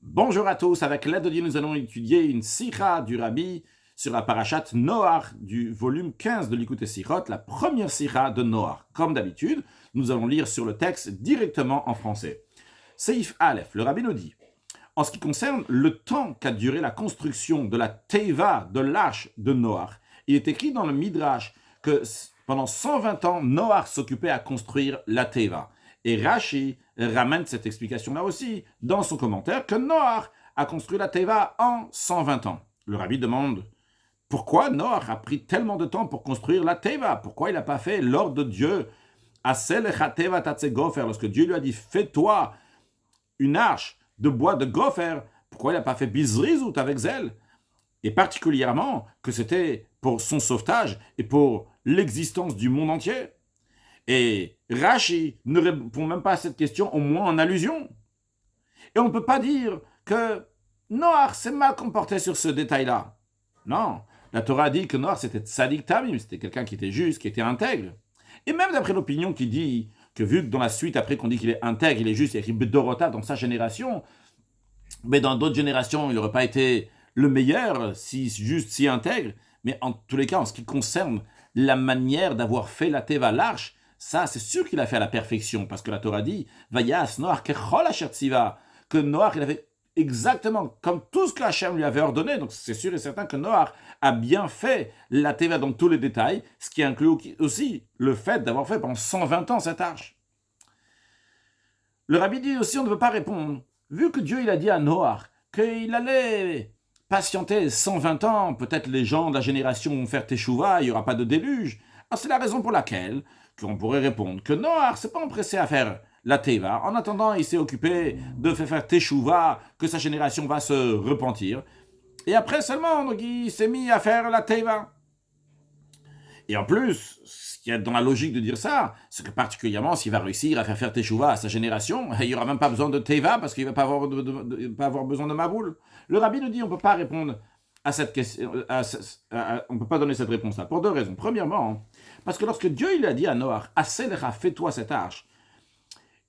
Bonjour à tous, avec l'aide de Dieu, nous allons étudier une sikha du Rabbi sur la parashat Noach du volume 15 de l'Ikut Sichot, la première sikha de Noach. Comme d'habitude, nous allons lire sur le texte directement en français. Seif Aleph, le Rabbi nous dit, en ce qui concerne le temps qu'a duré la construction de la Teiva, de l'arche de Noach, il est écrit dans le Midrash que pendant 120 ans, Noach s'occupait à construire la Teiva. Et Rashi ramène cette explication-là aussi dans son commentaire que Noach a construit la Teiva en 120 ans. Le Rabbi demande pourquoi Noach a pris tellement de temps pour construire la Teiva. Pourquoi il n'a pas fait l'ordre de Dieu lorsque Dieu lui a dit fais-toi une arche de bois de gopher. Pourquoi il n'a pas fait bizrizout avec zèle? Et particulièrement que c'était pour son sauvetage et pour l'existence du monde entier. Et Rashi ne répond même pas à cette question, au moins en allusion. Et on ne peut pas dire que Noach s'est mal comporté sur ce détail-là. Non, la Torah dit que Noach c'était tzadik tamim, c'était quelqu'un qui était juste, qui était intègre. Et même d'après l'opinion qui dit que vu que dans la suite, après qu'on dit qu'il est intègre, il est juste, il y a écrit Bedorota dans sa génération, mais dans d'autres générations, il n'aurait pas été le meilleur, si juste, si intègre. Mais en tous les cas, en ce qui concerne la manière d'avoir fait la Teva, l'arche, ça, c'est sûr qu'il a fait à la perfection, parce que la Torah dit Vayas Noach kechol asher tziva, que Noach, il avait exactement comme tout ce que Hachem lui avait ordonné. Donc c'est sûr et certain que Noach a bien fait la Teva dans tous les détails, ce qui inclut aussi le fait d'avoir fait pendant 120 ans cette arche. Le Rabbi dit aussi on ne veut pas répondre. Vu que Dieu il a dit à Noach qu'il allait patienter 120 ans, peut-être les gens de la génération vont faire teshuva, il n'y aura pas de déluge. Alors c'est la raison pour laquelle qu'on pourrait répondre que Noach s'est pas empressé à faire la Teva. En attendant, il s'est occupé de faire teshuva, que sa génération va se repentir. Et après seulement, donc, il s'est mis à faire la Teva. Et en plus, ce qu'il y a dans la logique de dire ça, c'est que particulièrement s'il va réussir à faire teshuva à sa génération, il n'y aura même pas besoin de Teva parce qu'il ne va pas avoir besoin de Maboul. Le Rabbi nous dit on ne peut pas répondre à cette question, on ne peut pas donner cette réponse-là, pour deux raisons. Premièrement, parce que lorsque Dieu il a dit à Noach, Aselecha, fais-toi cette arche,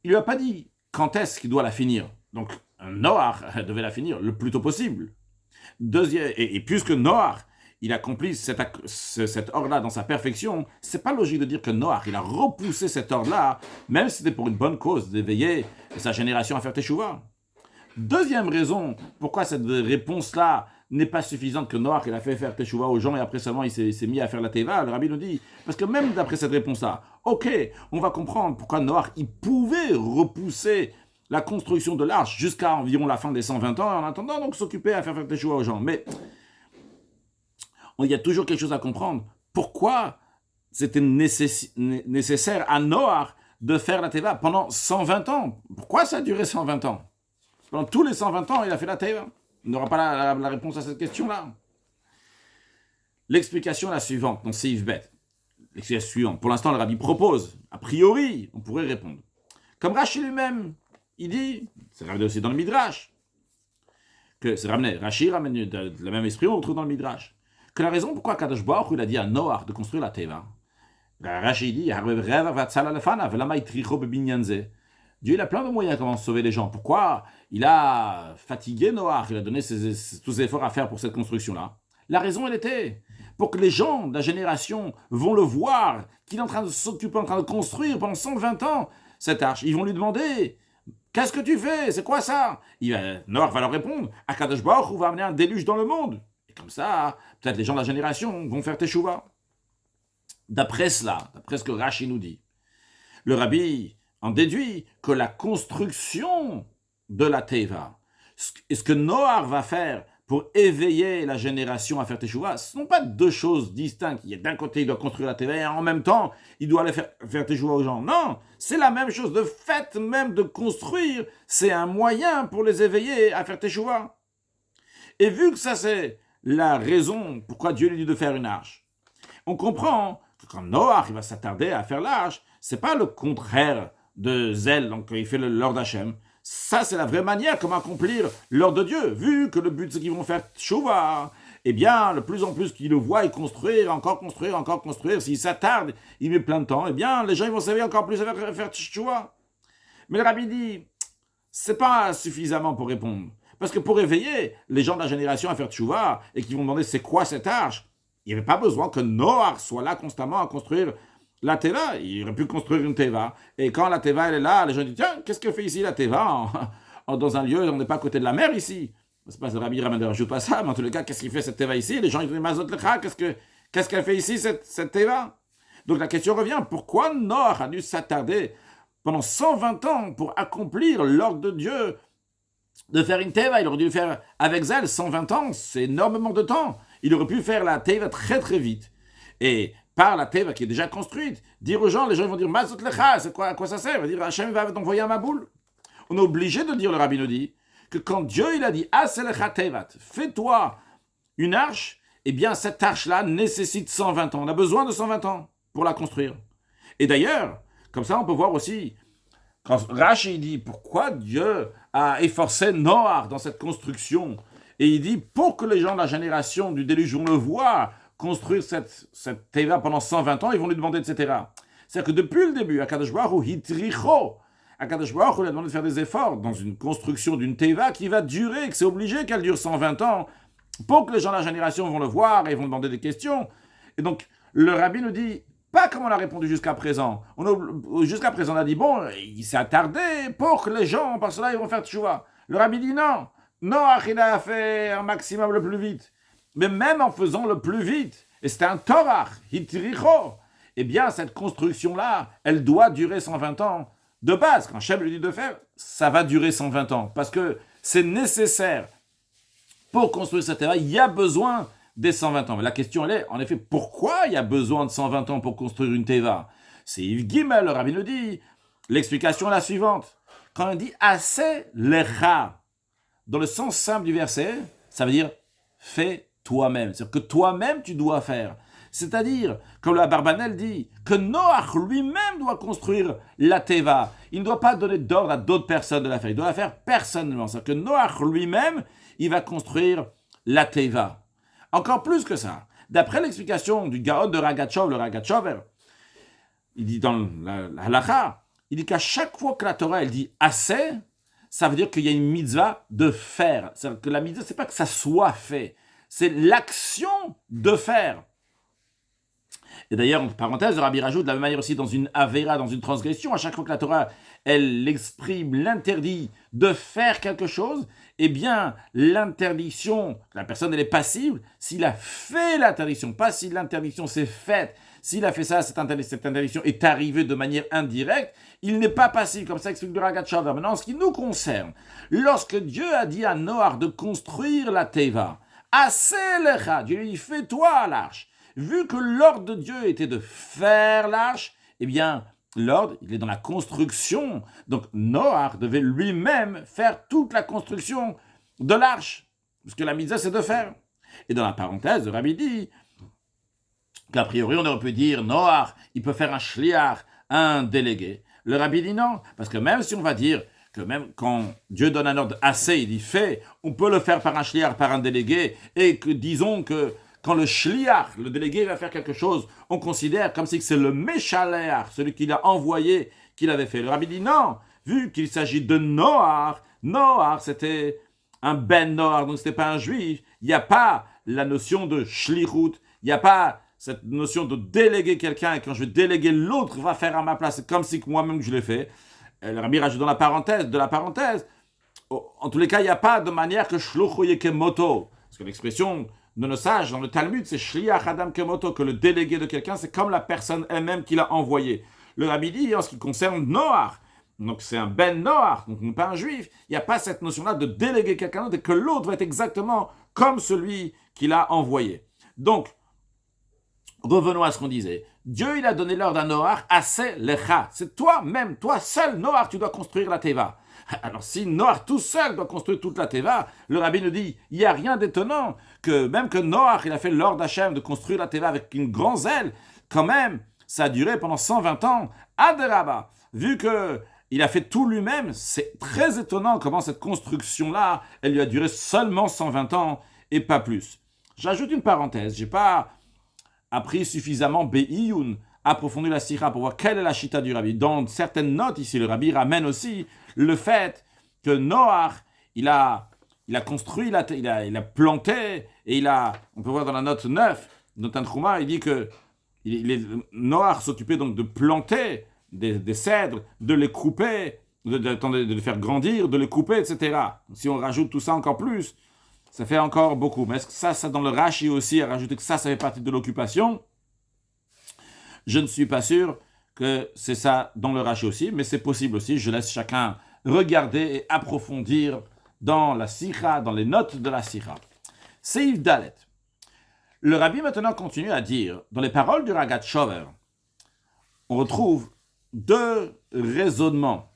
il ne lui a pas dit quand est-ce qu'il doit la finir. Donc Noach devait la finir le plus tôt possible. Deuxième, et puisque Noach il accomplit cet ordre-là dans sa perfection, c'est pas logique de dire que Noach il a repoussé cet ordre-là, même si c'était pour une bonne cause, d'éveiller sa génération à faire teshuva. Deuxième raison, pourquoi cette réponse-là n'est pas suffisante que Noach il a fait faire teshuva aux gens et après seulement il s'est mis à faire la teva, le Rabbi nous dit, parce que même d'après cette réponse-là, ok, on va comprendre pourquoi Noach il pouvait repousser la construction de l'arche jusqu'à environ la fin des 120 ans, en attendant donc s'occuper à faire teshuva aux gens. Mais il y a toujours quelque chose à comprendre. Pourquoi c'était nécessaire à Noach de faire la teva pendant 120 ans? Pourquoi ça a duré 120 ans? Pendant tous les 120 ans, il a fait la teva. Il n'aura pas la réponse à cette question-là. L'explication est la suivante, dans Seif Bet. L'explication suivante. Pour l'instant, le Rabbi propose. A priori, on pourrait répondre. Comme Rashi lui-même, il dit, c'est ramené aussi dans le Midrash, que c'est ramené, Rashi ramène de la même esprit, on le retrouve dans le Midrash, que la raison pourquoi Kadosh Baruch Hu il a dit à Noach de construire la teva, Rashi dit, Dieu il a plein de moyens comment sauver les gens. Pourquoi il a fatigué Noach, il a donné tous ses efforts à faire pour cette construction-là? La raison, elle était pour que les gens de la génération vont le voir, qu'il est en train de s'occuper, en train de construire pendant 120 ans cette arche. Ils vont lui demander, qu'est-ce que tu fais? C'est quoi ça? Noach va leur répondre, Akadosh Baruch Hu va amener un déluge dans le monde. Et comme ça, peut-être les gens de la génération vont faire teshuva. D'après cela, d'après ce que Rashi nous dit, le Rabbi en déduit que la construction de la Teva, ce que Noach va faire pour éveiller la génération à faire teshuva, ce ne sont pas deux choses distinctes. D'un côté, il doit construire la Teva et en même temps, il doit aller faire teshuva aux gens. Non, c'est la même chose. Le fait même de construire, c'est un moyen pour les éveiller à faire teshuva. Et vu que ça, c'est la raison pourquoi Dieu lui dit de faire une arche, on comprend que quand Noach il va s'attarder à faire l'arche, c'est pas le contraire de zèle, donc il fait l'ordre d'Hachem. Ça, c'est la vraie manière comment accomplir l'ordre de Dieu. Vu que le but, c'est qu'ils vont faire tchouva, eh bien, de plus en plus qu'ils le voient, ils construire, encore construire, encore construire. S'ils s'attardent, il met plein de temps, eh bien, les gens ils vont s'éveiller encore plus à faire tchouva. Mais le Rabbi dit, c'est pas suffisamment pour répondre. Parce que pour réveiller les gens de la génération à faire tchouva et qui vont demander c'est quoi cette arche, il n'y avait pas besoin que Noach soit là constamment à construire la teva. Il aurait pu construire une teva. Et quand la teva elle est là, les gens disent tiens, qu'est-ce que fait ici la teva dans un lieu, on n'est pas à côté de la mer ici. C'est pas le Rabbi Ramener ajoute pas ça, mais en tous les cas, qu'est-ce qu'il fait cette teva ici? Les gens ils disent Mazot Lecha, qu'est-ce qu'elle fait ici cette teva? Donc la question revient, pourquoi Noach a dû s'attarder pendant 120 ans pour accomplir l'ordre de Dieu de faire une teva? Il aurait dû le faire avec zèle, 120 ans, c'est énormément de temps. Il aurait pu faire la teva très très vite. Et par la teva qui est déjà construite, dire aux gens, les gens vont dire Mazot Lecha, c'est quoi, à quoi ça sert? Il va dire Hachem va t'envoyer un maboul. On est obligé de dire, le Rabbi nous dit, que quand Dieu il a dit Aselecha tevat, fais-toi une arche, eh bien cette arche-là nécessite 120 ans. On a besoin de 120 ans pour la construire. Et d'ailleurs, comme ça on peut voir aussi, quand Rashi dit pourquoi Dieu a efforcé Noach dans cette construction, et il dit pour que les gens de la génération du déluge vont le voir construire cette teva pendant 120 ans, ils vont lui demander, etc. C'est-à-dire que depuis le début, Akadosh Baruch Hu hitricho, Akadosh Baruch Hu lui a demandé de faire des efforts dans une construction d'une teva qui va durer, que c'est obligé qu'elle dure 120 ans, pour que les gens de la génération vont le voir et vont demander des questions. Et donc, le Rabbi nous dit, pas comme on a répondu jusqu'à présent. Jusqu'à présent, on a dit, bon, il s'est attardé pour que les gens, par cela, ils vont faire tchouva. Le Rabbi dit non. Noach, il a fait un maximum le plus vite. Mais même en faisant le plus vite, et c'était un torach, hitricho, eh bien, cette construction-là, elle doit durer 120 ans. De base, quand Hachem lui dit de faire, ça va durer 120 ans. Parce que c'est nécessaire. Pour construire cette teva, il y a besoin des 120 ans. Mais la question, elle est, en effet, pourquoi il y a besoin de 120 ans pour construire une teva? C'est Yves Gimel, le Rabbi nous dit. L'explication est la suivante. Quand on dit « assez lecha », dans le sens simple du verset, ça veut dire « fais toi-même ». C'est-à-dire que toi-même, tu dois faire. C'est-à-dire, comme la Barbanel dit, que Noach lui-même doit construire la teva. Il ne doit pas donner d'ordre à d'autres personnes de la faire. Il doit la faire personnellement. C'est-à-dire que Noach lui-même, il va construire la teva. Encore plus que ça. D'après l'explication du Gaon de Ragatchov, le Ragatchover, il dit dans la halacha, il dit qu'à chaque fois que la Torah, elle dit « assez », ça veut dire qu'il y a une mitzvah de faire. C'est-à-dire que la mitzvah, c'est pas que ça soit fait. C'est l'action de faire. Et d'ailleurs, entre parenthèses, le Rabbi rajoute de la même manière aussi dans une avéra, dans une transgression, à chaque fois que la Torah, elle exprime l'interdit de faire quelque chose, eh bien, l'interdiction, la personne, elle est passible s'il a fait l'interdiction, pas si l'interdiction s'est faite. S'il a fait ça, cette interdiction est arrivée de manière indirecte, il n'est pas passible, comme ça explique le Ragatchover. Maintenant, en ce qui nous concerne, lorsque Dieu a dit à Noach de construire la teva, assez lecha, Dieu lui dit, fais-toi l'arche. Vu que l'ordre de Dieu était de faire l'arche, eh bien, l'ordre, il est dans la construction. Donc, Noach devait lui-même faire toute la construction de l'arche. Parce que la mitzvah, c'est de faire. Et dans la parenthèse, le Rabbi dit qu'a priori, on aurait pu dire, Noach, il peut faire un shliach, un délégué. Le Rabbi dit non. Parce que même si on va dire que même quand Dieu donne un ordre assez, il dit fait, on peut le faire par un shliach, par un délégué, et que disons que quand le shliach, le délégué, va faire quelque chose, on considère comme si c'est le méchaleach, celui qui l'a envoyé, qui l'avait fait. Le Rabbi dit non, vu qu'il s'agit de Noach, Noach c'était un ben Noach, donc c'était pas un juif, il n'y a pas la notion de shlichut, il n'y a pas cette notion de déléguer quelqu'un, et quand je vais déléguer, l'autre va faire à ma place, c'est comme si moi-même je l'ai fait. Et le Rabbi rajoute dans la parenthèse, en tous les cas, il n'y a pas de manière que shluchu yekemoto, parce que l'expression de nos sages, dans le Talmud, c'est Shliach Adam Kemoto, que le délégué de quelqu'un, c'est comme la personne elle-même qui l'a envoyé. Le Rabbi dit, en ce qui concerne Noach, donc c'est un ben Noach, donc pas un juif, il n'y a pas cette notion-là de déléguer quelqu'un d'autre et que l'autre va être exactement comme celui qui l'a envoyé. Donc, revenons à ce qu'on disait. Dieu, il a donné l'ordre à Noach, assez lecha. C'est toi-même, toi seul, Noach, tu dois construire la teva. Alors si Noach tout seul doit construire toute la teva, le Rabbi nous dit, il n'y a rien d'étonnant que même que Noach, il a fait l'ordre d'Hachem de construire la teva avec une grande zèle, quand même, ça a duré pendant 120 ans. Aderaba, vu que il a fait tout lui-même, c'est très étonnant comment cette construction-là, elle lui a duré seulement 120 ans et pas plus. J'ajoute une parenthèse, j'ai pas appris suffisamment Be'iyun, approfondi la sira pour voir quelle est la chita du Rabbi. Dans certaines notes ici, le Rabbi ramène aussi le fait que Noach, il a il a construit, il a planté, et on peut voir dans la note 9, dans Tanchuma, il dit que Noach s'occupait donc de planter des cèdres, de les couper, de les faire grandir, de les couper, etc. Si on rajoute tout ça encore plus, ça fait encore beaucoup. Mais est-ce que ça dans le Rashi aussi, à rajouter que ça fait partie de l'occupation? Je ne suis pas sûr que c'est ça dans le Rashi aussi, mais c'est possible aussi. Je laisse chacun regarder et approfondir dans la Sikha, dans les notes de la Sikha. Seif Dalet. Le Rabbi maintenant continue à dire, dans les paroles du Ragat Shover, on retrouve deux raisonnements.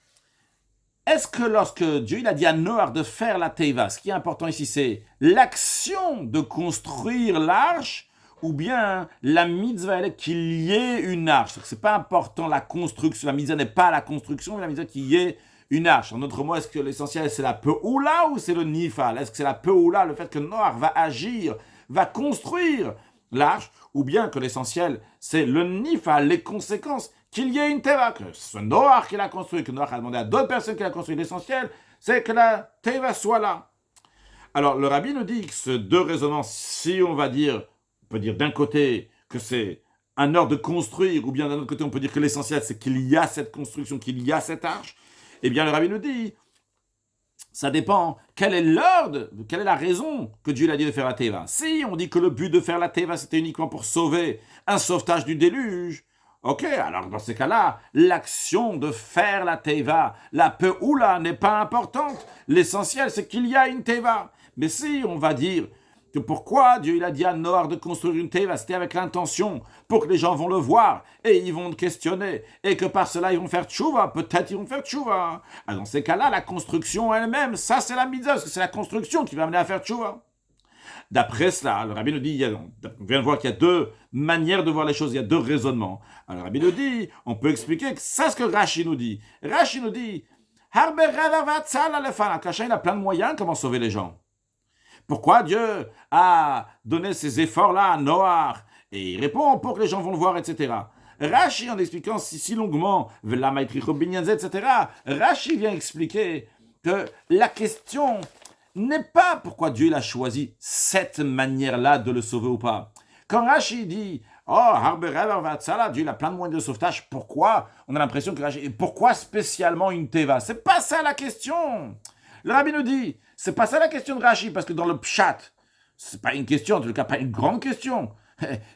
Est-ce que lorsque Dieu il a dit à Noach de faire la Teiva, ce qui est important ici, c'est l'action de construire l'arche, ou bien la mitzvah elle est qu'il y ait une arche? C'est pas important la construction, la mitzvah n'est pas la construction, mais la mitzvah qu'il y ait une arche. En d'autres mots, est-ce que l'essentiel c'est la peoula ou c'est le nifal? Est-ce que c'est la peoula, le fait que Noach va agir, va construire l'arche, ou bien que l'essentiel c'est le nifal, les conséquences, qu'il y ait une teva, que ce soit Noach qui l'a construit, que Noach a demandé à d'autres personnes qui l'a construit. L'essentiel c'est que la teva soit là. Alors le rabbi nous dit que ces deux raisonnements, si on va dire, on peut dire d'un côté que c'est un ordre de construire, ou bien d'un autre côté on peut dire que l'essentiel c'est qu'il y a cette construction, qu'il y a cette arche, eh bien le rabbi nous dit, ça dépend, quel est l'ordre, quelle est la raison que Dieu l'a dit de faire la teva. Si on dit que le but de faire la teva c'était uniquement pour sauver un sauvetage du déluge, ok, alors dans ces cas-là, l'action de faire la teva, la peoula n'est pas importante, l'essentiel c'est qu'il y a une teva. Mais si on va dire que pourquoi Dieu il a dit à Noach de construire une teva, c'était avec l'intention pour que les gens vont le voir et ils vont le questionner et que par cela ils vont faire tchouva, peut-être ils vont faire tchouva. Alors dans ces cas-là, la construction elle-même, ça c'est la mitzvah, parce que c'est la construction qui va amener à faire tchouva. D'après cela, le rabbi nous dit, on vient de voir qu'il y a deux manières de voir les choses, il y a deux raisonnements. Alors le rabbi nous dit, on peut expliquer que c'est ce que Rashi nous dit. Rashi nous dit, Kasha, il a plein de moyens comment sauver les gens. Pourquoi Dieu a donné ces efforts-là à Noach? Et il répond pour que les gens vont le voir, etc. Rashi, en expliquant si longuement, etc., Rashi vient expliquer que la question n'est pas pourquoi Dieu a choisi cette manière-là de le sauver ou pas. Quand Rashi dit « Oh, Dieu a plein de moyens de sauvetage », pourquoi on a l'impression que Rashi... Pourquoi spécialement une teva? C'est pas ça la question. Le rabbi nous dit, c'est pas ça la question de Rashi, parce que dans le pshat, c'est pas une question, en tout cas pas une grande question.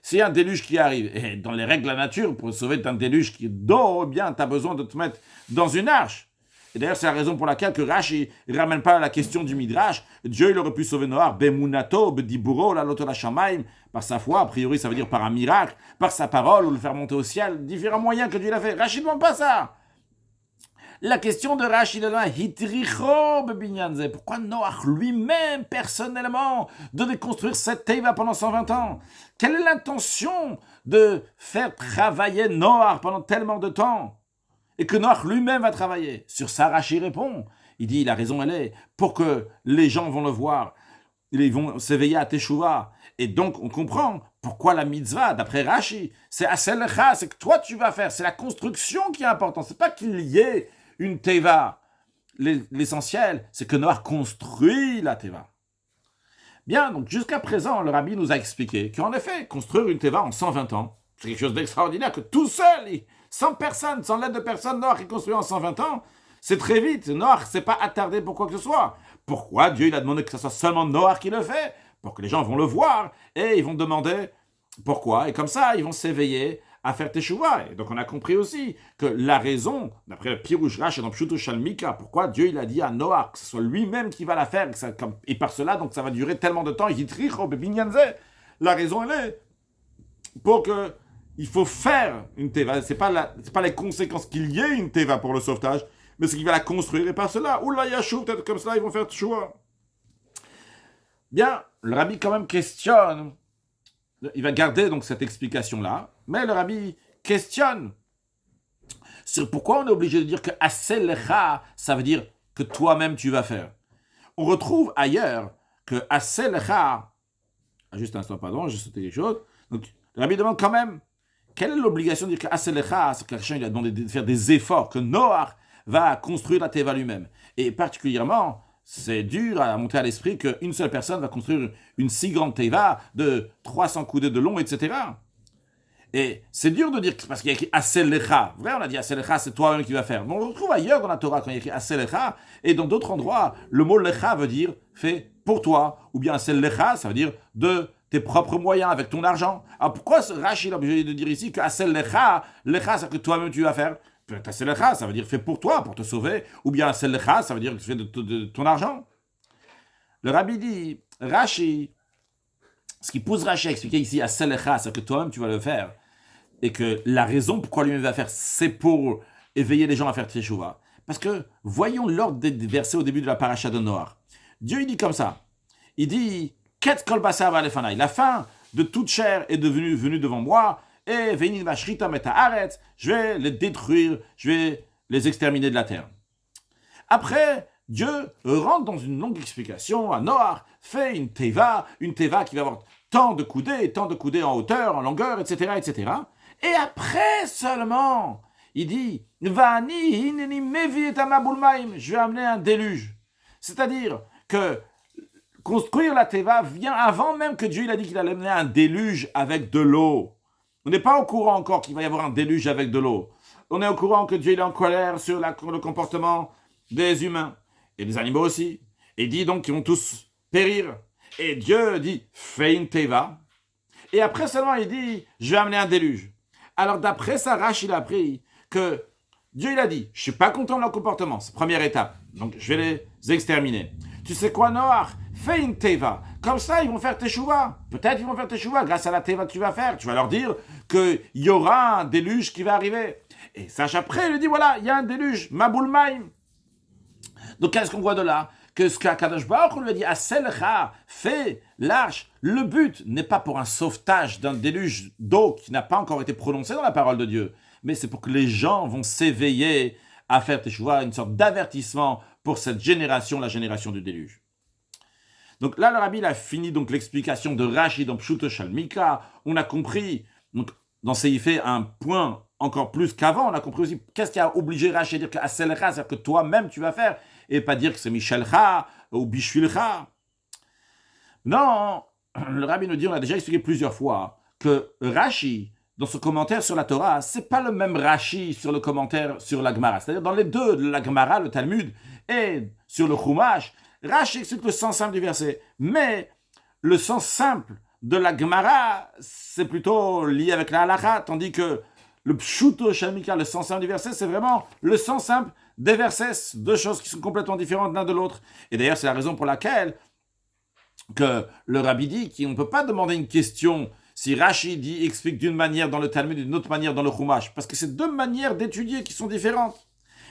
S'il y a un déluge qui arrive, et dans les règles de la nature, pour sauver d'un déluge qui dort, eh bien, tu as besoin de te mettre dans une arche. Et d'ailleurs, c'est la raison pour laquelle que Rashi ne ramène pas la question du Midrash. Dieu, il aurait pu sauver Noach, bemunato, bediburo, la loto la shamaim, par sa foi, a priori, ça veut dire par un miracle, par sa parole, ou le faire monter au ciel, différents moyens que Dieu l'a fait. Rashi ne demande pas ça. La question de Rashi est là, hitricho bebinyanze. Pourquoi Noach lui-même, personnellement, devait construire cette teva pendant 120 ans? Quelle est l'intention de faire travailler Noach pendant tellement de temps? Et que Noach lui-même va travailler. Sur ça, Rashi répond. Il dit, la raison elle est, pour que les gens vont le voir, ils vont s'éveiller à Teshuvah. Et donc, on comprend pourquoi la mitzvah, d'après Rashi, c'est Aselecha, c'est que toi tu vas faire, c'est la construction qui est importante. C'est pas qu'il y ait une teva. L'essentiel, c'est que Noach construit la teva. Bien, donc jusqu'à présent, le rabbi nous a expliqué qu'en effet, construire une teva en 120 ans, c'est quelque chose d'extraordinaire, que tout seul, sans personne, sans l'aide de personne, Noach est construit en 120 ans, c'est très vite. Noach ne s'est pas attardé pour quoi que ce soit. Pourquoi Dieu il a demandé que ce soit seulement Noach qui le fait? Pour que les gens vont le voir et ils vont demander pourquoi. Et comme ça, ils vont s'éveiller à faire Teshuvah. Et donc on a compris aussi que la raison, d'après le Pirush Rashi dans Pshuto Shalmika, pourquoi Dieu il a dit à Noach que ce soit lui-même qui va la faire, et par cela, donc ça va durer tellement de temps, la raison elle est pour que il faut faire une teva. C'est pas les conséquences qu'il y ait une teva pour le sauvetage, mais c'est qu'il va la construire, et par cela, oula yachou, peut-être comme cela, ils vont faire Teshuvah. Bien, le rabbi quand même questionne, il va garder donc cette explication-là, mais le rabbi questionne sur pourquoi on est obligé de dire que Aselecha, ça veut dire que toi-même tu vas faire. On retrouve ailleurs que Aselecha, juste un instant, pardon, j'ai sauté quelque chose, donc le rabbi demande quand même, quelle est l'obligation de dire que Aselecha, c'est que quelqu'un il a demandé de faire des efforts, que Noach va construire la teva lui-même. Et particulièrement, c'est dur à monter à l'esprit qu'une seule personne va construire une si grande teva de 300 coudées de long, etc. Et c'est dur de dire que parce qu'il y a écrit Aselecha. Vrai, on a dit Aselecha, c'est toi-même qui vas faire. Mais on le retrouve ailleurs dans la Torah quand il y a écrit Aselecha. Et dans d'autres endroits, le mot Lecha veut dire fait pour toi. Ou bien Aselecha, ça veut dire de tes propres moyens, avec ton argent. Alors pourquoi Rashi est obligé de dire ici que Aselecha, Lecha, c'est que toi-même tu vas faire. Aselecha, ça veut dire fait pour toi, pour te sauver. Ou bien Aselecha, ça veut dire que tu fais de ton argent. Le rabbi dit, Rashi, ce qui pousse Rashi à expliquer ici Aselecha, c'est que toi-même tu vas le faire. Et que la raison pourquoi lui-même va faire, c'est pour éveiller les gens à faire Teshuvah. Parce que, voyons l'ordre des versets au début de la paracha de Noach. Dieu, il dit comme ça. Il dit, Ket kol basar va'alefanai. La fin de toute chair est venue devant moi. Et ve'inin va'shritam et haaretz. Je vais les détruire. Je vais les exterminer de la terre. Après, Dieu rentre dans une longue explication à Noach, fait une teva qui va avoir tant de coudées en hauteur, en longueur, etc., etc. Et après seulement, il dit, je vais amener un déluge. C'est-à-dire que construire la teva vient avant même que Dieu il a dit qu'il allait amener un déluge avec de l'eau. On n'est pas au courant encore qu'il va y avoir un déluge avec de l'eau. On est au courant que Dieu il est en colère sur le comportement des humains et des animaux aussi. Et dit donc qu'ils vont tous périr. Et Dieu dit, fais une teva. Et après seulement, il dit, je vais amener un déluge. Alors d'après ça, Rashi il a appris que Dieu il a dit, je suis pas content de leur comportement, c'est la première étape. Donc je vais les exterminer. Tu sais quoi, Noach? Fais une teva. Comme ça, ils vont faire teshuvah. Peut-être ils vont faire teshuvah grâce à la teva que tu vas faire. Tu vas leur dire qu'il y aura un déluge qui va arriver. Et sache après, il lui dit, voilà, il y a un déluge, Mabul Maim. Donc qu'est-ce qu'on voit de là? Que ce qu'Akadosh Baruch Hu lui dit, Aselecha, fais l'arche. Le but n'est pas pour un sauvetage d'un déluge d'eau qui n'a pas encore été prononcé dans la parole de Dieu, mais c'est pour que les gens vont s'éveiller à faire teshuvah, une sorte d'avertissement pour cette génération, la génération du déluge. Donc là, le rabbi a fini donc l'explication de Rashi dans Pshuto Shalmika. On a compris, donc, dans Seifé, un point encore plus qu'avant. On a compris aussi qu'est-ce qui a obligé Rashi à dire que Aselecha, c'est-à-dire que toi-même tu vas faire, et pas dire que c'est Michelcha ou Bishvilcha. Non, le rabbi nous dit, on a déjà expliqué plusieurs fois, que Rashi, dans ce commentaire sur la Torah, c'est pas le même Rashi sur le commentaire sur la Gemara. C'est-à-dire dans les deux, la Gemara, le Talmud, et sur le Chumash, Rashi explique le sens simple du verset. Mais le sens simple de la Gemara, c'est plutôt lié avec la halakha, tandis que le Pshuto Shalmika, le sens simple du verset, c'est vraiment le sens simple des versets, deux choses qui sont complètement différentes l'un de l'autre. Et d'ailleurs, c'est la raison pour laquelle que le rabbi dit qu'on ne peut pas demander une question si Rashi dit, explique d'une manière dans le Talmud et d'une autre manière dans le Chumash, parce que c'est deux manières d'étudier qui sont différentes.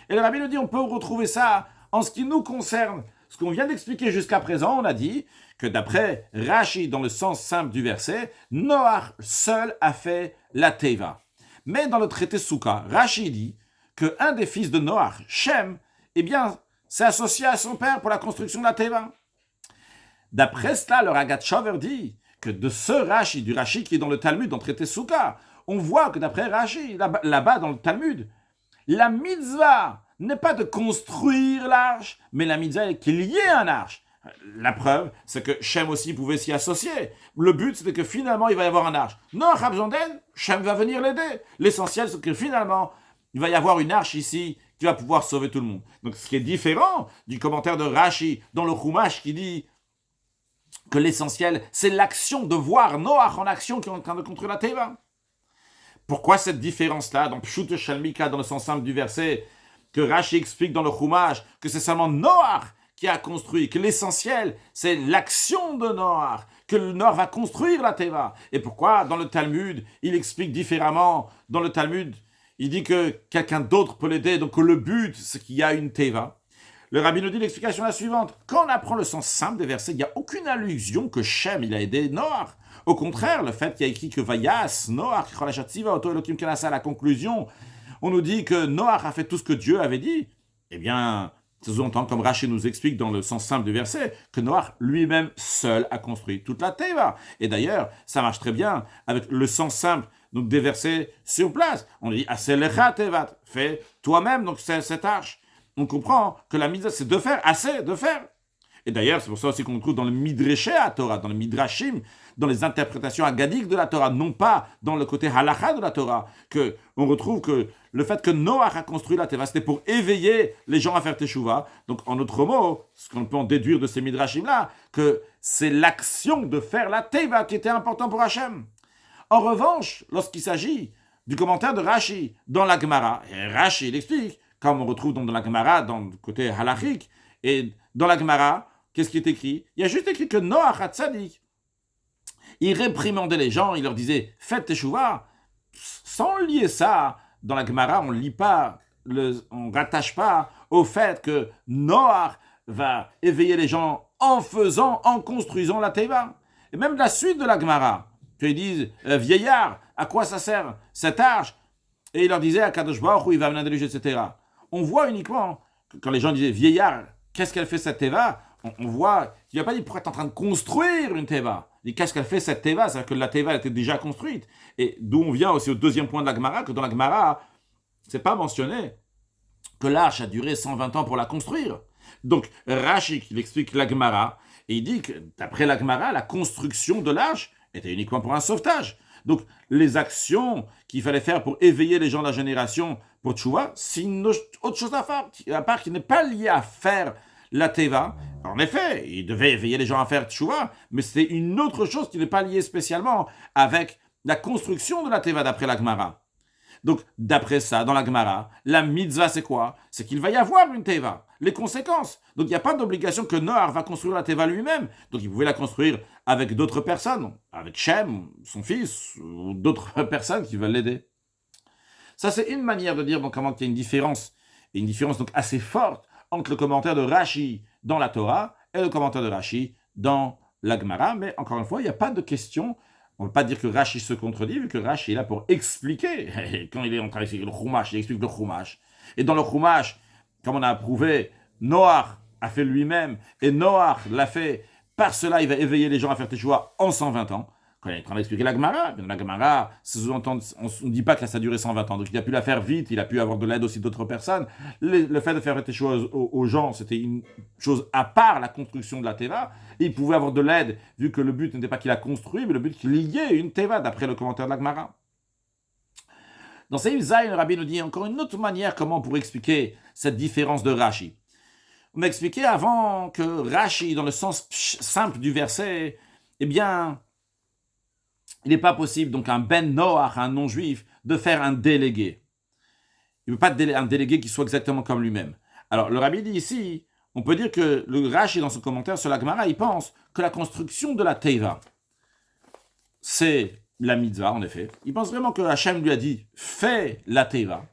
Et le rabbi nous dit, on peut retrouver ça en ce qui nous concerne. Ce qu'on vient d'expliquer jusqu'à présent, on a dit que d'après Rashi, dans le sens simple du verset, Noach seul a fait la teva. Mais dans le traité Souka, Rashi dit qu'un des fils de Noach, Shem, eh bien, s'est associé à son père pour la construction de la teva. D'après cela, le Ragat Shover dit que de ce Rashi, du Rashi qui est dans le Talmud, dans le traité Souka, on voit que d'après Rashi, là-bas dans le Talmud, la mitzvah n'est pas de construire l'arche, mais la mitzvah est qu'il y ait un arche. La preuve, c'est que Shem aussi pouvait s'y associer. Le but, c'était que finalement, il va y avoir un arche. Non, Rabzondel, Shem va venir l'aider. L'essentiel, c'est que finalement, il va y avoir une arche ici qui va pouvoir sauver tout le monde. Donc, ce qui est différent du commentaire de Rashi dans le Chumash qui dit que l'essentiel, c'est l'action de voir Noach en action qui est en train de construire la Teva. Pourquoi cette différence-là dans Pshut Shalmika, dans le sens simple du verset, que Rashi explique dans le Chumash, que c'est seulement Noach qui a construit, que l'essentiel, c'est l'action de Noach, que le Noach va construire la Teva. Et pourquoi, dans le Talmud, il explique différemment. Dans le Talmud, il dit que quelqu'un d'autre peut l'aider, donc que le but, c'est qu'il y a une Teva. Le rabbi nous dit l'explication la suivante. Quand on apprend le sens simple des versets, il n'y a aucune allusion que Shem, il a aidé Noach. Au contraire, le fait qu'il y a écrit que Vayas, Noach, à la conclusion, on nous dit que Noach a fait tout ce que Dieu avait dit. Eh bien, c'est sous-entend, comme Rashi nous explique dans le sens simple du verset, que Noach lui-même seul a construit toute la Teva. Et d'ailleurs, ça marche très bien avec le sens simple donc des versets sur place. On dit Aselecha Tevat, fais toi-même donc cette arche. On comprend que la mise, c'est de faire, assez de faire. Et d'ailleurs, c'est pour ça aussi qu'on trouve dans le Midrashé à Torah, dans le Midrashim, dans les interprétations agadiques de la Torah, non pas dans le côté halakha de la Torah, qu'on retrouve que le fait que Noach a construit la Teva, c'était pour éveiller les gens à faire Teshuvah. Donc, en d'autres mots, ce qu'on peut en déduire de ces Midrashim-là, que c'est l'action de faire la Teva qui était important pour Hachem. En revanche, lorsqu'il s'agit du commentaire de Rashi dans la Gemara, et Rashi il explique, comme on retrouve dans la Gemara, dans le côté halachique, et dans la Gemara, qu'est-ce qui est écrit? Il y a juste écrit que Noach a tzadik. Il réprimandait les gens, il leur disait « Faites Teshuvah ». Sans lier ça, dans la Gemara, on ne rattache pas au fait que Noach va éveiller les gens en construisant la Teva. Et même la suite de la Gemara, qu'ils disent « Vieillard, à quoi ça sert cette arche ?» Et il leur disait « À Kadosh Baruch Hu, il va venir déluge, etc. » On voit uniquement, quand les gens disaient « Vieillard, qu'est-ce qu'elle fait cette Teva ?» On voit qu'il n'a pas dit pourquoi tu es en train de construire une Teva. Il dit qu'est-ce qu'elle fait cette Teva? C'est-à-dire que la Teva était déjà construite. Et d'où on vient aussi au deuxième point de la Gemara, que dans la Gemara, c'est pas mentionné que l'arche a duré 120 ans pour la construire. Donc Rashi, il explique la Gemara, et il dit que d'après la Gemara, la construction de l'arche était uniquement pour un sauvetage. Donc les actions qu'il fallait faire pour éveiller les gens de la génération pour Tchouva, c'est une autre chose à part qui n'est pas liée à faire la Teva. En effet, il devait éveiller les gens à faire Tchouva, mais c'est une autre chose qui n'est pas liée spécialement avec la construction de la Teva d'après la Gemara. Donc, d'après ça, dans la Gemara, la mitzvah, c'est quoi? C'est qu'il va y avoir une Teva. Les conséquences. Donc, il n'y a pas d'obligation que Noach va construire la Teva lui-même. Donc, il pouvait la construire avec d'autres personnes, avec Shem, son fils, ou d'autres personnes qui veulent l'aider. Ça, c'est une manière de dire donc, comment il y a une différence, et une différence donc assez forte entre le commentaire de Rashi dans la Torah et le commentaire de Rashi dans la Gemara. Mais encore une fois, il n'y a pas de question. On ne peut pas dire que Rashi se contredit, vu que Rashi est là pour expliquer. Et quand il est en train d'expliquer le Chumash, il explique le Chumash. Et dans le Chumash, comme on a approuvé, Noach a fait lui-même, et Noach l'a fait, par cela il va éveiller les gens à faire Teshuvah en 120 ans. Quand il est en train d'expliquer la Gemara, la Gemara, on ne dit pas que ça a duré 120 ans. Donc il a pu la faire vite, il a pu avoir de l'aide aussi d'autres personnes. Le fait de faire Teshuvah aux gens, c'était une chose à part la construction de la Teva. Il pouvait avoir de l'aide, vu que le but n'était pas qu'il a construit, mais le but qu'il y ait une Teva, d'après le commentaire de la Gemara. Dans Seif Zayin, le Rabbi nous dit encore une autre manière comment on pourrait expliquer cette différence de Rashi. On a expliqué avant que Rashi, dans le sens simple du verset, eh bien, il n'est pas possible, donc un Ben Noach, un non-juif, de faire un délégué. Il ne veut pas un délégué qui soit exactement comme lui-même. Alors, le Rabbi dit ici, on peut dire que le Rashi, dans son commentaire sur la Gemara, il pense que la construction de la Teva, c'est la mitzvah, en effet. Il pense vraiment que Hachem lui a dit, fais la Teva,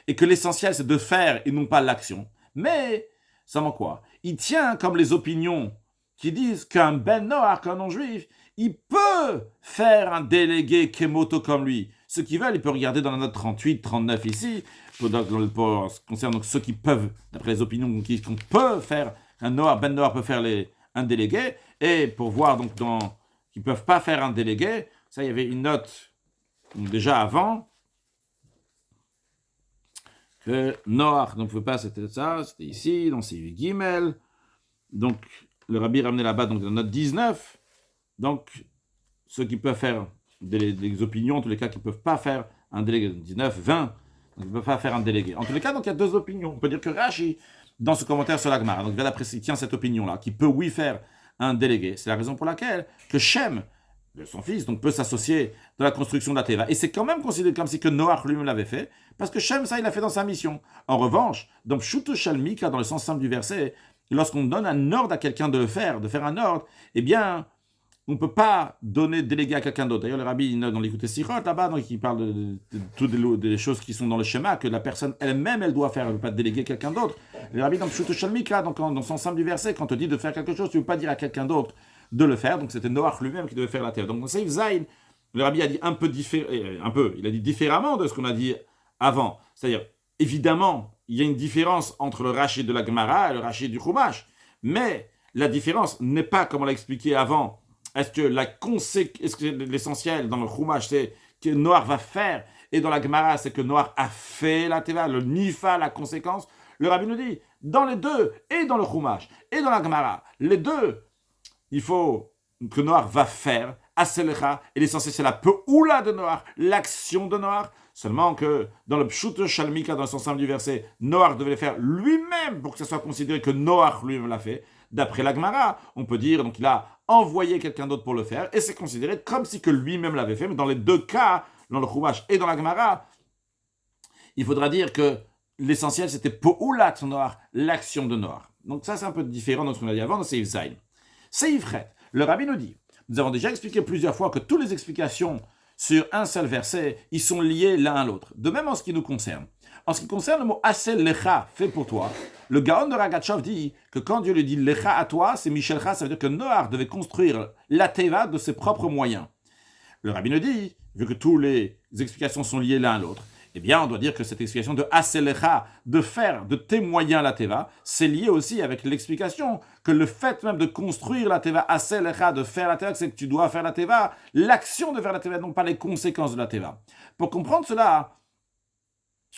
et que l'essentiel, c'est de faire et non pas l'action. Mais, ça manque quoi? Il tient comme les opinions qui disent qu'un Ben Noach, qu'un non-juif, il peut faire un délégué Kemoto comme lui. Ceux qui veulent, ils peuvent regarder dans la note 38, 39 ici, pour ce qui concerne donc ceux qui peuvent, d'après les opinions qu'on peut faire, Ben Noach peut faire un délégué, et pour voir donc qu'ils ne peuvent pas faire un délégué, ça il y avait une note donc, déjà avant, que Noach ne pouvait pas, c'était ça, c'était ici, dans ces Gimel, donc le Rabbi ramenait là-bas donc la note 19, donc ceux qui peuvent faire des opinions, en tous les cas qui ne peuvent pas faire un délégué, 19, 20, donc ils ne peuvent pas faire un délégué. En tous les cas, donc il y a deux opinions. On peut dire que Rashi, dans ce commentaire sur la Gemara, donc il tient cette opinion-là, qui peut oui faire un délégué. C'est la raison pour laquelle que Shem, son fils, donc peut s'associer dans la construction de la Teva. Et c'est quand même considéré comme si que Noach lui-même l'avait fait, parce que Shem, ça, il l'a fait dans sa mission. En revanche, dans Pshuto Shalmika, dans le sens simple du verset, lorsqu'on donne un ordre à quelqu'un de faire un ordre, eh bien, on ne peut pas donner délégué à quelqu'un d'autre. D'ailleurs, le Rabbi, dans l'écoute Sichot, là-bas, donc, il parle de toutes les choses qui sont dans le schéma, que la personne elle-même, elle doit faire, elle ne peut pas déléguer quelqu'un d'autre. Le Rabbi, dans Pshuto Shalmika, donc dans son simple du verset, quand on te dit de faire quelque chose, tu ne peux pas dire à quelqu'un d'autre de le faire. Donc c'était Noach lui-même qui devait faire la terre. Donc dans Seif Zayin, le Rabbi a dit il a dit différemment de ce qu'on a dit avant. C'est-à-dire, évidemment, il y a une différence entre le Rashi de la Gemara et le Rashi du Chumash. Mais la différence n'est pas, comme on l'a expliqué avant, est-ce que l'essentiel dans le Chumash, c'est que Noach va faire, et dans la Gemara, c'est que Noach a fait la Teva, le Nifa, la conséquence. Le rabbi nous dit, dans les deux, et dans le Chumash, et dans la Gemara, les deux, il faut que Noach va faire, Aselecha, et l'essentiel c'est la Peoula de Noach, l'action de Noach. Seulement que dans le Pshut Shalmika, dans le sens simple du verset, Noach devait le faire lui-même pour que ça soit considéré que Noach lui-même l'a fait. D'après la Gemara, on peut dire, donc il a envoyé quelqu'un d'autre pour le faire, et c'est considéré comme si que lui-même l'avait fait. Mais dans les deux cas, dans le Chumash et dans la Gemara, il faudra dire que l'essentiel c'était Poulat Noach, l'action de Noach. Donc ça c'est un peu différent de ce qu'on a dit avant dans Seif Zayn. Seif Chet, le rabbi nous dit, nous avons déjà expliqué plusieurs fois que toutes les explications sur un seul verset, ils sont liés l'un à l'autre. De même en ce qui nous concerne. En ce qui concerne le mot Asel Lecha, fait pour toi, le Gaon de Ragatchov dit que quand Dieu lui dit Lecha à toi, c'est Michelcha, ça veut dire que Noach devait construire la Teva de ses propres moyens. Le rabbi nous dit, vu que toutes les explications sont liées l'un à l'autre, eh bien, on doit dire que cette explication de Aselecha, de faire de tes moyens la Teva, c'est lié aussi avec l'explication que le fait même de construire la Teva, Aselecha, de faire la Teva, c'est que tu dois faire la Teva, l'action de faire la Teva, non pas les conséquences de la Teva. Pour comprendre cela,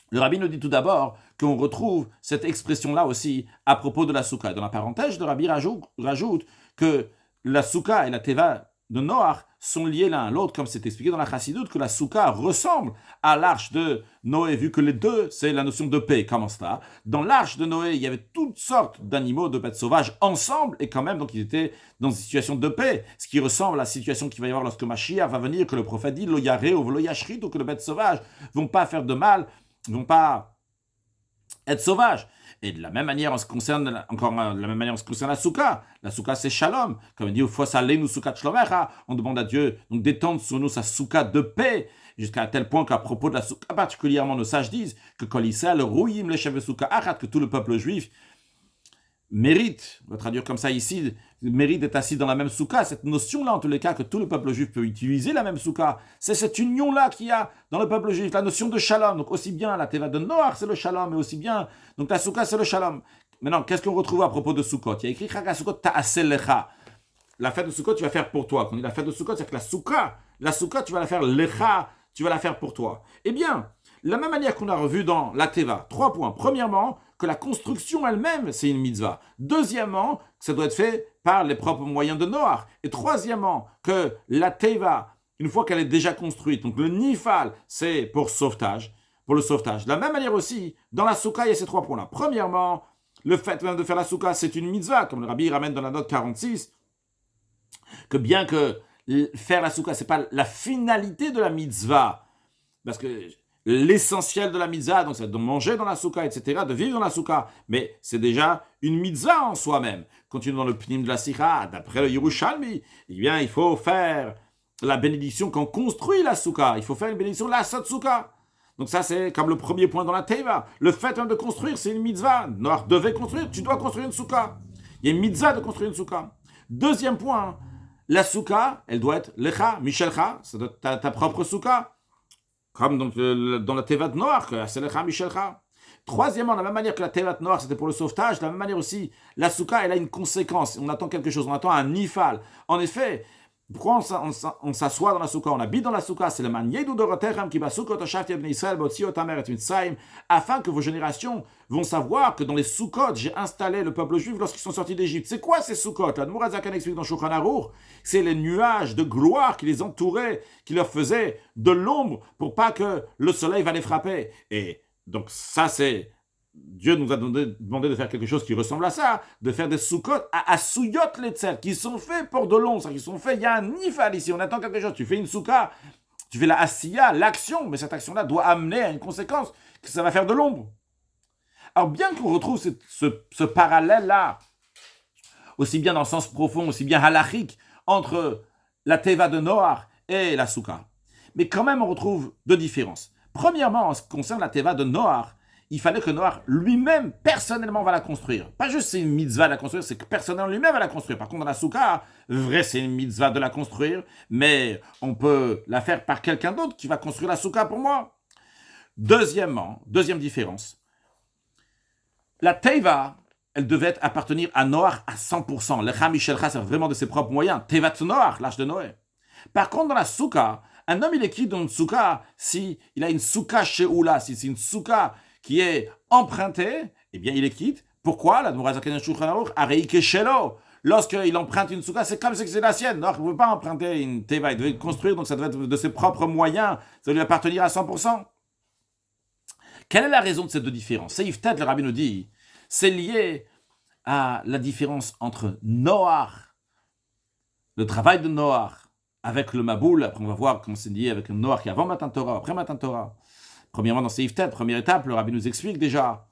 le rabbi nous dit tout d'abord qu'on retrouve cette expression-là aussi à propos de la Souka. Dans la parenthèse, le rabbi rajoute que la Souka et la Teva de Noach sont liés l'un à l'autre, comme c'est expliqué dans la Chassidoute, que la Souka ressemble à l'arche de Noé, vu que les deux, c'est la notion de paix. Comment cela ? Dans l'arche de Noé, il y avait toutes sortes d'animaux, de bêtes sauvages ensemble, et quand même, donc ils étaient dans une situation de paix, ce qui ressemble à la situation qu'il va y avoir lorsque Mashiach va venir, que le prophète dit, lo yaré ou lo yashrit, ou que les bêtes sauvages vont pas faire de mal, vont pas être sauvages. Et de la même manière, en ce qui concerne la souka c'est shalom. Comme il dit, on demande à Dieu donc d'étendre sur nous sa souka de paix, jusqu'à tel point qu'à propos de la souka, particulièrement nos sages disent que que tout le peuple juif mérite, on va traduire comme ça ici, mérite d'être assis dans la même souka. Cette notion-là, en tous les cas, que tout le peuple juif peut utiliser la même souka, c'est cette union-là qu'il y a dans le peuple juif, la notion de shalom. Donc aussi bien la teva de Noach, c'est le shalom, mais aussi bien, donc la souka, c'est le shalom. Maintenant, qu'est-ce qu'on retrouve à propos de Sukkot ? Il y a écrit Chag Sukkot ta'aselecha. La fête de Sukkot, tu vas faire pour toi. Quand on dit la fête de Sukkot, c'est que la souka, tu vas la faire lecha, tu vas la faire pour toi. Eh bien, la même manière qu'on a revu dans la teva, 3 points. Premièrement, que la construction elle-même, c'est une mitzvah. Deuxièmement, que ça doit être fait par les propres moyens de Noach. Et troisièmement, que la teva, une fois qu'elle est déjà construite, donc le nifal, c'est pour le sauvetage. De la même manière aussi, dans la souka, il y a ces 3 points-là. Premièrement, le fait même de faire la souka, c'est une mitzvah, comme le rabbi ramène dans la note 46, que bien que faire la souka, c'est pas la finalité de la mitzvah, parce que l'essentiel de la mitzvah, donc c'est de manger dans la souka, etc., de vivre dans la souka, mais c'est déjà une mitzvah en soi-même. Continuons dans le pnim de la sikha, d'après le Yerushalmi, eh bien, il faut faire la bénédiction quand on construit la souka, il faut faire une bénédiction la souka. Donc ça, c'est comme le premier point dans la teva. Le fait même de construire, c'est une mitzvah. Noach devait construire, tu dois construire une souka. Il y a une mitzvah de construire une souka. Deuxième point, la souka, elle doit être lecha, michelcha, ça doit être ta propre souka. Comme donc, dans la Tevat Noach, c'est le Michelcha. Troisièmement, de la même manière que la Tevat Noach, c'était pour le sauvetage, de la même manière aussi, la Souka, elle a une conséquence. On attend quelque chose, on attend un nifal. En effet, pourquoi on s'assoit dans la Souka, on habite dans la Souka, c'est le Maniedou de Roterham qui va Soukot Ashafti Ibn Israël, Botsi Otamer et Mitzrayim, afin que vos générations vont savoir que dans les Soukot, j'ai installé le peuple juif lorsqu'ils sont sortis d'Égypte. C'est quoi ces Soukot? La Mourazakan explique dans Shulchan Aruch, c'est les nuages de gloire qui les entouraient, qui leur faisaient de l'ombre pour pas que le soleil va les frapper. Et donc ça c'est... Dieu nous a demandé de faire quelque chose qui ressemble à ça, de faire des soukot à souyot letzer, qui sont faits pour de l'ombre, qui sont faits, il y a un nifal ici, on attend quelque chose, tu fais une souka, tu fais la asiya, l'action, mais cette action-là doit amener à une conséquence, que ça va faire de l'ombre. Alors bien qu'on retrouve ce parallèle-là, aussi bien dans le sens profond, aussi bien halachique, entre la teva de Noach et la souka, mais quand même on retrouve deux différences. Premièrement, en ce qui concerne la teva de Noach, il fallait que Noach lui-même, personnellement, va la construire. Pas juste c'est une mitzvah de la construire, c'est que personnellement lui-même va la construire. Par contre, dans la souka, vrai, c'est une mitzvah de la construire, mais on peut la faire par quelqu'un d'autre qui va construire la souka pour moi. Deuxièmement, deuxième différence, la teva, elle devait appartenir à Noach à 100%. Le Michelcha, c'est vraiment de ses propres moyens. Tevat Noach, l'âge de Noé. Par contre, dans la souka, un homme, il est qui dans une souka si il a une souka chez Oula, si c'est une souka qui est empruntée eh bien, il les quitte. Pourquoi? La Dmorazaken Shulchan Aruch, Areike Shelo. Lorsqu'il emprunte une souka, c'est comme si c'est la sienne. Alors, il ne pouvait pas emprunter une teva, il devait construire, donc ça devait être de ses propres moyens, ça devait lui appartenir à 100%. Quelle est la raison de ces deux différences? C'est peut-être, le rabbi nous dit, c'est lié à la différence entre Noach, le travail de Noach, avec le Maboul. Après, on va voir comment c'est lié avec le Noach qui est avant Matan Torah, après Matan Torah. Premièrement, dans Seif Tet, première étape, le rabbi nous explique déjà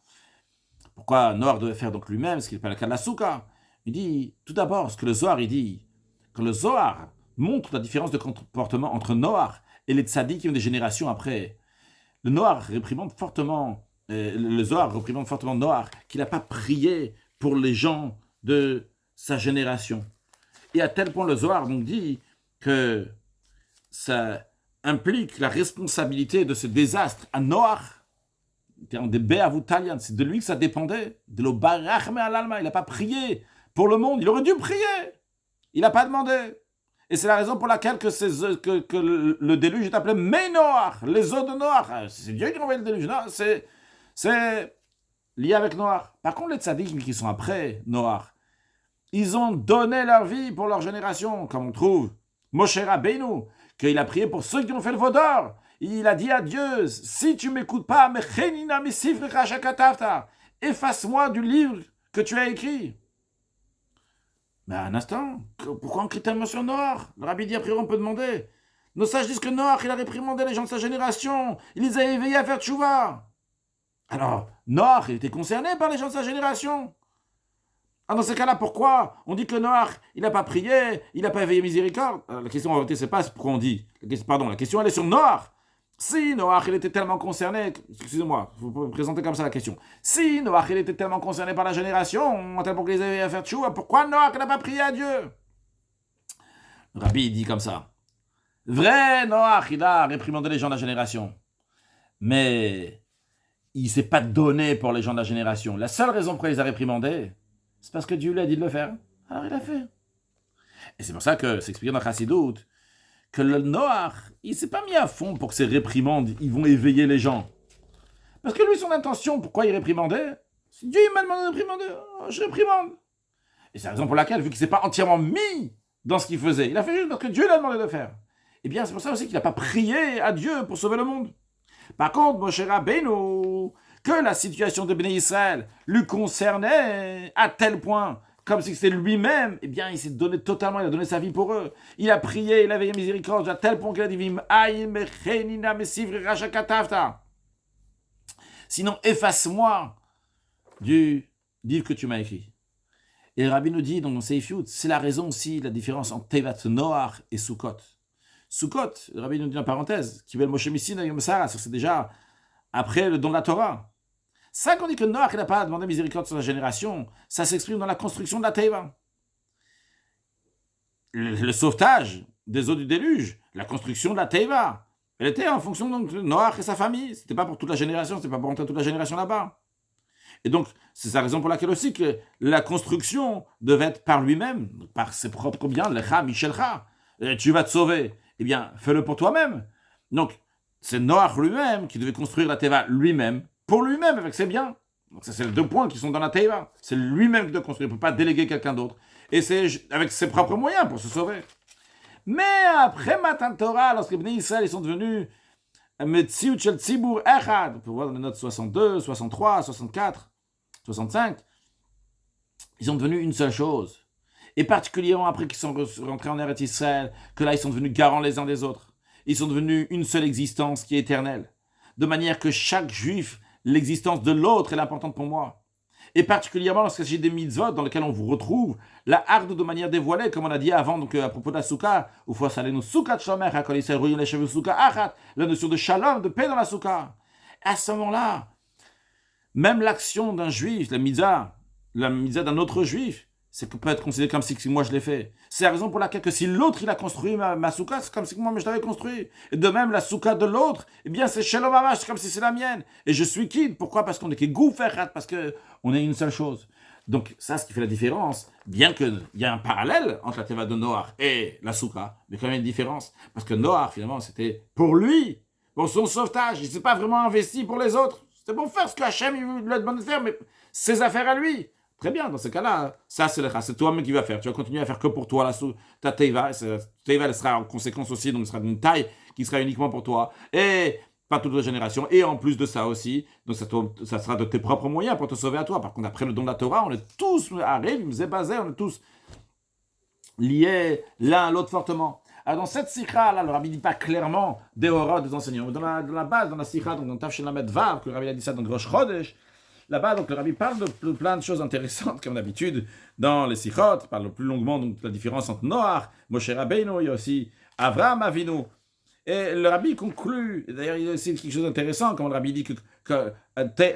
pourquoi Noach devait faire donc lui-même, ce qu'il n'est pas le cas de la souka. Il dit, tout d'abord, ce que le Zohar, il dit, quand le Zohar montre la différence de comportement entre Noach et les tzadikim des générations après, le Zohar réprimande fortement Noach qu'il n'a pas prié pour les gens de sa génération. Et à tel point le Zohar donc dit que ça implique la responsabilité de ce désastre à Noach, c'est de lui que ça dépendait, de l'obarach me alalma, il n'a pas prié pour le monde, il aurait dû prier, il n'a pas demandé. Et c'est la raison pour laquelle que le déluge est appelé Noach, les eaux de Noach. C'est Dieu qui a envoyé le déluge, non, c'est lié avec Noach. Par contre, les tzadikim qui sont après Noach, ils ont donné leur vie pour leur génération, comme on trouve Moshe Rabbeinu, qu'il a prié pour ceux qui ont fait le veau d'or. Il a dit à Dieu, si tu ne m'écoutes pas, efface-moi du livre que tu as écrit. Mais un instant, pourquoi on crie tellement sur Noach? Le rabbi dit, après on peut demander. Nos sages disent que Noach, il a réprimandé les gens de sa génération, il les a éveillés à faire tchouva. Alors, Noach, il était concerné par les gens de sa génération. Ah, dans ces cas-là, pourquoi on dit que Noach, il n'a pas prié, il n'a pas éveillé miséricorde? La question en réalité, c'est pas pourquoi on dit. La question, elle est sur Noach. Si Noach, il était tellement concerné, excusez-moi, vous pouvez présenter comme ça la question. Si Noach, il était tellement concerné par la génération, tel pour qu'ils avaient à faire tchouva, pourquoi Noach n'a pas prié à Dieu? Le rabbi, il dit comme ça. Vrai, Noach, il a réprimandé les gens de la génération. Mais il ne s'est pas donné pour les gens de la génération. La seule raison pour laquelle il les a réprimandés, c'est parce que Dieu lui a dit de le faire. Alors il a fait. Et c'est pour ça que c'est expliqué dans Chassidut que le Noach, il s'est pas mis à fond pour que ces réprimandes, ils vont éveiller les gens. Parce que lui, son intention, pourquoi il réprimandait? Si Dieu m'a demandé de réprimander, je réprimande. Et c'est la raison pour laquelle, vu qu'il ne s'est pas entièrement mis dans ce qu'il faisait, il a fait juste parce que Dieu lui a demandé de faire. Eh bien, c'est pour ça aussi qu'il n'a pas prié à Dieu pour sauver le monde. Par contre, Moshe Rabbeinu, que la situation de Béné Israël lui concernait à tel point, comme si c'était lui-même, eh bien, il s'est donné totalement, il a donné sa vie pour eux. Il a prié, il a veillé miséricorde, à tel point qu'il a dit sinon, efface-moi du livre que tu m'as écrit. Et le rabbi nous dit, dans Seif Yud, c'est la raison aussi, la différence entre Tevat Noach et Sukkot. Sukkot, le rabbi nous dit en parenthèse, qui veut le Moshe Missina Yom Sara, c'est déjà après le don de la Torah. Ça qu'on dit que Noach n'a pas demandé miséricorde sur sa génération, ça s'exprime dans la construction de la Teva. Le sauvetage des eaux du déluge, la construction de la Teva, elle était en fonction donc, de Noach et sa famille. C'était pas pour toute la génération, c'était pas pour rentrer toute la génération là-bas. Et donc, c'est sa raison pour laquelle aussi que la construction devait être par lui-même, par ses propres biens, Lecha, Michelcha. Tu vas te sauver. Eh bien, fais-le pour toi-même. Donc, c'est Noach lui-même qui devait construire la Teva lui-même, pour lui-même, avec ses biens. Donc, ça, c'est les deux points qui sont dans la Teva. C'est lui-même qui doit construire, il ne peut pas déléguer quelqu'un d'autre. Et c'est avec ses propres moyens pour se sauver. Mais après Matan Torah, lorsque les Bnei Israël ils sont devenus Metziut Shel Tzibur Echad, on peut voir dans les notes 62, 63, 64, 65, ils sont devenus une seule chose. Et particulièrement après qu'ils sont rentrés en Eretz Israël, que là ils sont devenus garants les uns des autres. Ils sont devenus une seule existence qui est éternelle. De manière que chaque juif, l'existence de l'autre est l'importante pour moi. Et particulièrement lorsqu'il s'agit des mitzvot dans lesquels on vous retrouve la harde de manière dévoilée, comme on a dit avant, donc à propos de la souka, ou fois salenu soukat shomer, la notion de shalom, de paix dans la souka. À ce moment-là, même l'action d'un juif, la mitzvah d'un autre juif, c'est que peut être considéré comme si moi je l'ai fait. C'est la raison pour laquelle que si l'autre il a construit ma souka, c'est comme si moi je l'avais construit. Et de même la souka de l'autre, eh bien c'est shalom amash, c'est comme si c'est la mienne. Et je suis quitte. Pourquoi? Parce qu'on est que gouf echat, parce que on est une seule chose. Donc ça, ce qui fait la différence, bien qu'il y a un parallèle entre la teva de Noach et la souka, mais quand même une différence, parce que Noach finalement c'était pour lui, pour son sauvetage. Il ne s'est pas vraiment investi pour les autres. C'est pour faire ce que Hachem il lui a demandé de faire, mais ses affaires à lui. Très bien, dans ce cas-là, ça c'est toi-même qui vas faire. Tu vas continuer à faire que pour toi, ta teiva. Teiva, elle sera en conséquence aussi, donc elle sera d'une taille qui sera uniquement pour toi. Et pas toute la génération. Et en plus de ça aussi, donc ça sera de tes propres moyens pour te sauver à toi. Par contre, après le don de la Torah, on est tous, on est tous liés l'un à l'autre fortement. Alors dans cette sikha, là, le rabbi ne dit pas clairement des horreurs des enseignants. Dans la base, dans la sikha, donc dans Tafshin Lamed Vav, que le rabbi a dit ça dans Rosh Chodesh, là-bas, donc le rabbi parle de plein de choses intéressantes, comme d'habitude, dans les sikhot, il parle plus longuement donc, de la différence entre Noach, Moshe Rabbeinu, il y a aussi Avraham Avinu. Et le rabbi conclut, d'ailleurs il y a aussi quelque chose d'intéressant, quand le rabbi dit que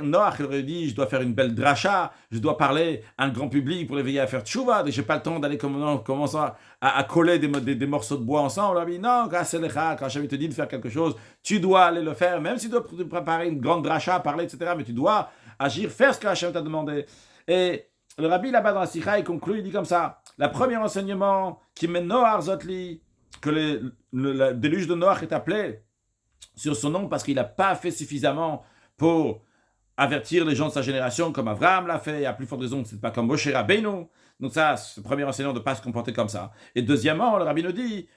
Noach aurait dit, je dois faire une belle dracha, je dois parler à un grand public pour l'éveiller à faire tchouva, et je n'ai pas le temps d'aller commencer à coller des morceaux de bois ensemble. Le rabbi dit, non, quand Hachem te dit de faire quelque chose, tu dois aller le faire, même si tu dois préparer une grande dracha, parler, etc., mais tu dois agir, faire ce que Hachem t'a demandé. Et le rabbi là-bas dans la sikha, il conclut, il dit comme ça, le premier enseignement qui met Noach Zotli, que le déluge de Noach est appelé sur son nom parce qu'il n'a pas fait suffisamment pour avertir les gens de sa génération comme Avraham l'a fait, et à plus forte raison, c'est pas comme Moshe Rabbeinu. Donc ça, c'est le premier enseignement de ne pas se comporter comme ça. Et deuxièmement, le rabbi nous dit,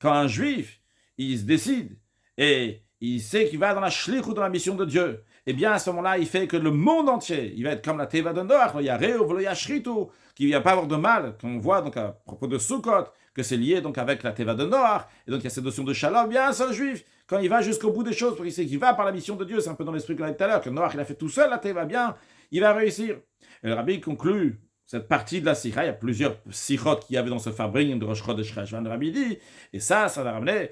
quand un juif, il se décide et il sait qu'il va dans la shlichut, dans la mission de Dieu, et bien à ce moment-là, il fait que le monde entier, il va être comme la teva de Noach, il y a Reu, il y a Shritu, qu'il ne va pas avoir de mal, qu'on voit donc à propos de Sukkot, que c'est lié donc avec la teva de Noach, et donc il y a cette notion de shalom, bien un seul juif, quand il va jusqu'au bout des choses, parce qu'il sait qu'il va par la mission de Dieu, c'est un peu dans l'esprit qu'on a dit tout à l'heure, que Noach il a fait tout seul, la teva bien, il va réussir. Et le rabbi conclut cette partie de la sikha, il y a plusieurs sikhot qu'il y avait dans ce fabrique de Rosh Chodesh Cheshvan, le rabbi dit, et ça va ramener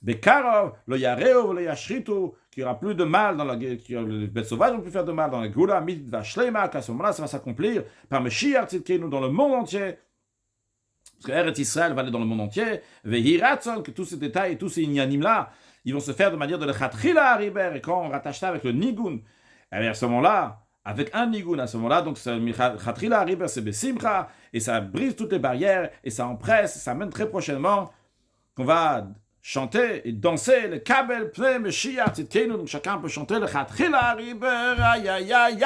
Bekarov, le Yareo, le Yashritu, qu'il n'y aura plus de mal dans la guerre, les bêtes sauvages vont plus faire de mal dans la Gula, Mitzvah Shlema, qu'à ce moment-là, ça va s'accomplir par Meshiach Tzidkenu dans le monde entier. Parce que Eretz Israël va aller dans le monde entier, Vehiratson, que tous ces détails et tous ces inyanim-là, ils vont se faire de manière de le Chatrila Hariber, et quand on rattache ça avec le Nigun, et bien à ce moment-là, avec un Nigun, à ce moment-là, donc Chatrila Hariber, c'est Besimcha, et ça brise toutes les barrières, et ça empresse, ça mène très prochainement qu'on va chanter et danser le Kabel Pnei Meshiach Tzidkenu, donc chacun peut chanter le Chatrila Hariber, aïe aïe aïe aïe.